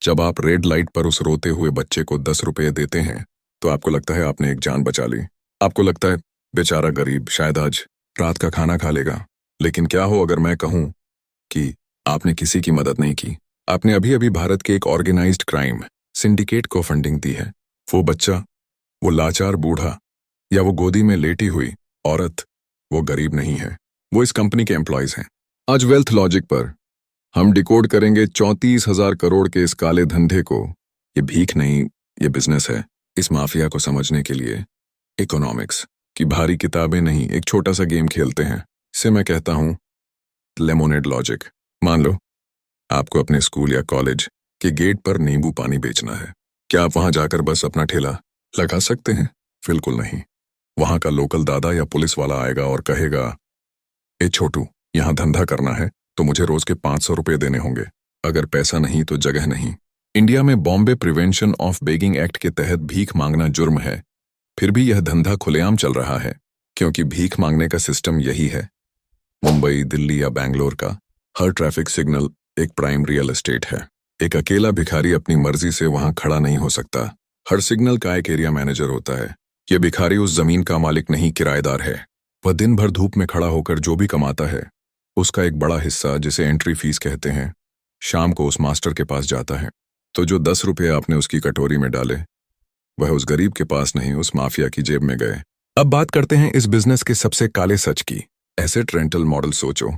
जब आप red light पर उस रोते हुए बच्चे को 10 रुपये देते हैं तो आपको लगता है आपने एक जान बचा ली। आपको लगता है बेचारा गरीब शायद आज रात का खाना खा लेगा। लेकिन क्या हो अगर मैं कहूं कि आपने किसी की मदद नहीं की। आपने अभी अभी भारत के एक ऑर्गेनाइज्ड क्राइम सिंडिकेट को फंडिंग दी है। वो बच्चा, वो लाचार बूढ़ा या वो गोदी में लेटी हुई औरत, वो गरीब नहीं है, वो इस कंपनी के एम्प्लॉयज हैं। आज वेल्थ लॉजिक पर हम डिकोड करेंगे 34,000 करोड़ के इस काले धंधे को। ये भीख नहीं, ये बिजनेस है। इस माफिया को समझने के लिए इकोनॉमिक्स की भारी किताबें नहीं, एक छोटा सा गेम खेलते हैं। इसे मैं कहता हूं लेमोनेड लॉजिक। मान लो आपको अपने स्कूल या कॉलेज के गेट पर नींबू पानी बेचना है। क्या आप वहां जाकर बस अपना ठेला लगा सकते हैं? बिल्कुल नहीं। वहां का लोकल दादा या पुलिस वाला आएगा और कहेगा, ए छोटू, यहां धंधा करना है तो मुझे रोज के 500 रुपये देने होंगे। अगर पैसा नहीं तो जगह नहीं। इंडिया में Bombay prevention of begging act के तहत भीख मांगना जुर्म है। फिर भी यह धंधा खुलेआम चल रहा है क्योंकि भीख मांगने का सिस्टम यही है। मुंबई, दिल्ली या बैंगलोर का हर ट्रैफिक सिग्नल एक प्राइम रियल एस्टेट है। एक अकेला भिखारी अपनी मर्जी से वहां खड़ा नहीं हो सकता। हर सिग्नल का एक एरिया मैनेजर होता है। यह भिखारी उस जमीन का मालिक नहीं, किराएदार है। वह दिन भर धूप में खड़ा होकर जो भी कमाता है उसका एक बड़ा हिस्सा, जिसे एंट्री फीस कहते हैं, शाम को उस मास्टर के पास जाता है। तो जो 10 रुपये आपने उसकी कटोरी में डाले वह उस गरीब के पास नहीं, उस माफिया की जेब में गए। अब बात करते हैं इस बिजनेस के सबसे काले सच की। एसेट रेंटल मॉडल सोचो।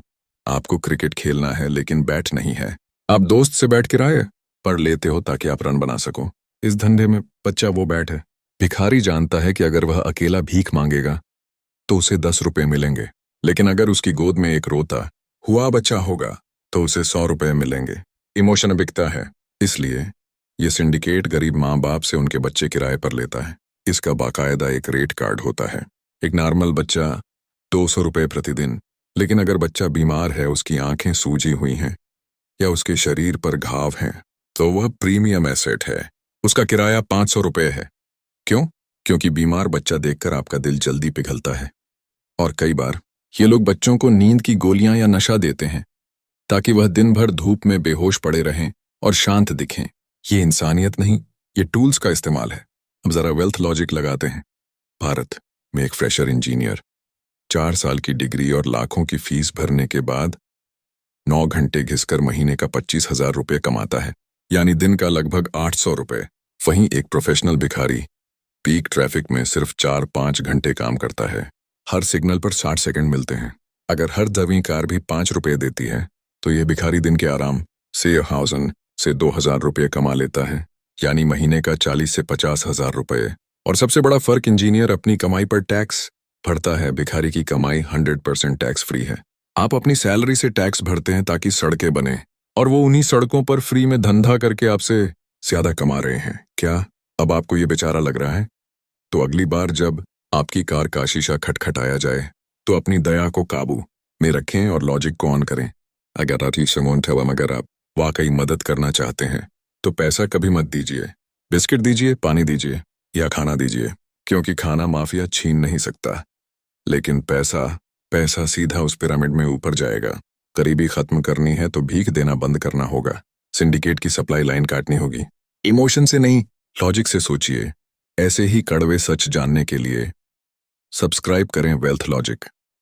आपको क्रिकेट खेलना है लेकिन बैट नहीं है। आप दोस्त से बैट किराए पर लेते हो ताकि आप रन बना सको। इस धंधे में बच्चा वो बैट है। भिखारी जानता है कि अगर वह अकेला भीख मांगेगा तो उसे 10 रुपये मिलेंगे, लेकिन अगर उसकी गोद में एक रोता हुआ बच्चा होगा तो उसे 100 रुपये मिलेंगे। इमोशन बिकता है, इसलिए ये सिंडिकेट गरीब माँ बाप से उनके बच्चे किराए पर लेता है। इसका बाकायदा एक रेट कार्ड होता है। एक नॉर्मल बच्चा 200 रुपये प्रतिदिन, लेकिन अगर बच्चा बीमार है, उसकी आंखें सूजी हुई हैं या उसके शरीर पर घाव हैं, तो वह प्रीमियम एसेट है। उसका किराया 500 रुपये है। क्यों? क्योंकि बीमार बच्चा देखकर आपका दिल जल्दी पिघलता है। और कई बार ये लोग बच्चों को नींद की गोलियां या नशा देते हैं ताकि वह दिन भर धूप में बेहोश पड़े रहें और शांत दिखें। ये इंसानियत नहीं, ये टूल्स का इस्तेमाल है। अब जरा वेल्थ लॉजिक लगाते हैं। भारत में एक फ्रेशर इंजीनियर 4 साल की डिग्री और लाखों की फीस भरने के बाद 9 घंटे घिसकर महीने का 25,000 रुपये कमाता है, यानी दिन का लगभग 800 रुपये। वहीं एक प्रोफेशनल भिखारी पीक ट्रैफिक में सिर्फ 4-5 घंटे काम करता है। हर सिग्नल पर 60 सेकंड मिलते हैं। अगर हर दबी कार भी 5 रुपये देती है तो यह भिखारी दिन के आराम से 1000 से 2000 रुपये कमा लेता है, यानी महीने का 40 से 50,000 रुपये। और सबसे बड़ा फर्क, इंजीनियर अपनी कमाई पर टैक्स भरता है, भिखारी की कमाई 100% टैक्स फ्री है। आप अपनी सैलरी से टैक्स भरते हैं ताकि सड़कें बने, और वो उन्हीं सड़कों पर फ्री में धंधा करके आपसे ज्यादा कमा रहे हैं। क्या अब आपको ये बेचारा लग रहा है? तो अगली बार जब आपकी कार का शीशा खटखटाया जाए तो अपनी दया को काबू में रखें और लॉजिक को ऑन करें। अगर आप वाकई मदद करना चाहते हैं तो पैसा कभी मत दीजिए। बिस्किट दीजिए, पानी दीजिए या खाना दीजिए, क्योंकि खाना माफिया छीन नहीं सकता, लेकिन पैसा सीधा उस पिरामिड में ऊपर जाएगा। गरीबी खत्म करनी है तो भीख देना बंद करना होगा। सिंडिकेट की सप्लाई लाइन काटनी होगी। इमोशन से नहीं, लॉजिक से सोचिए। ऐसे ही कड़वे सच जानने के लिए सब्सक्राइब करें वेल्थ लॉजिक।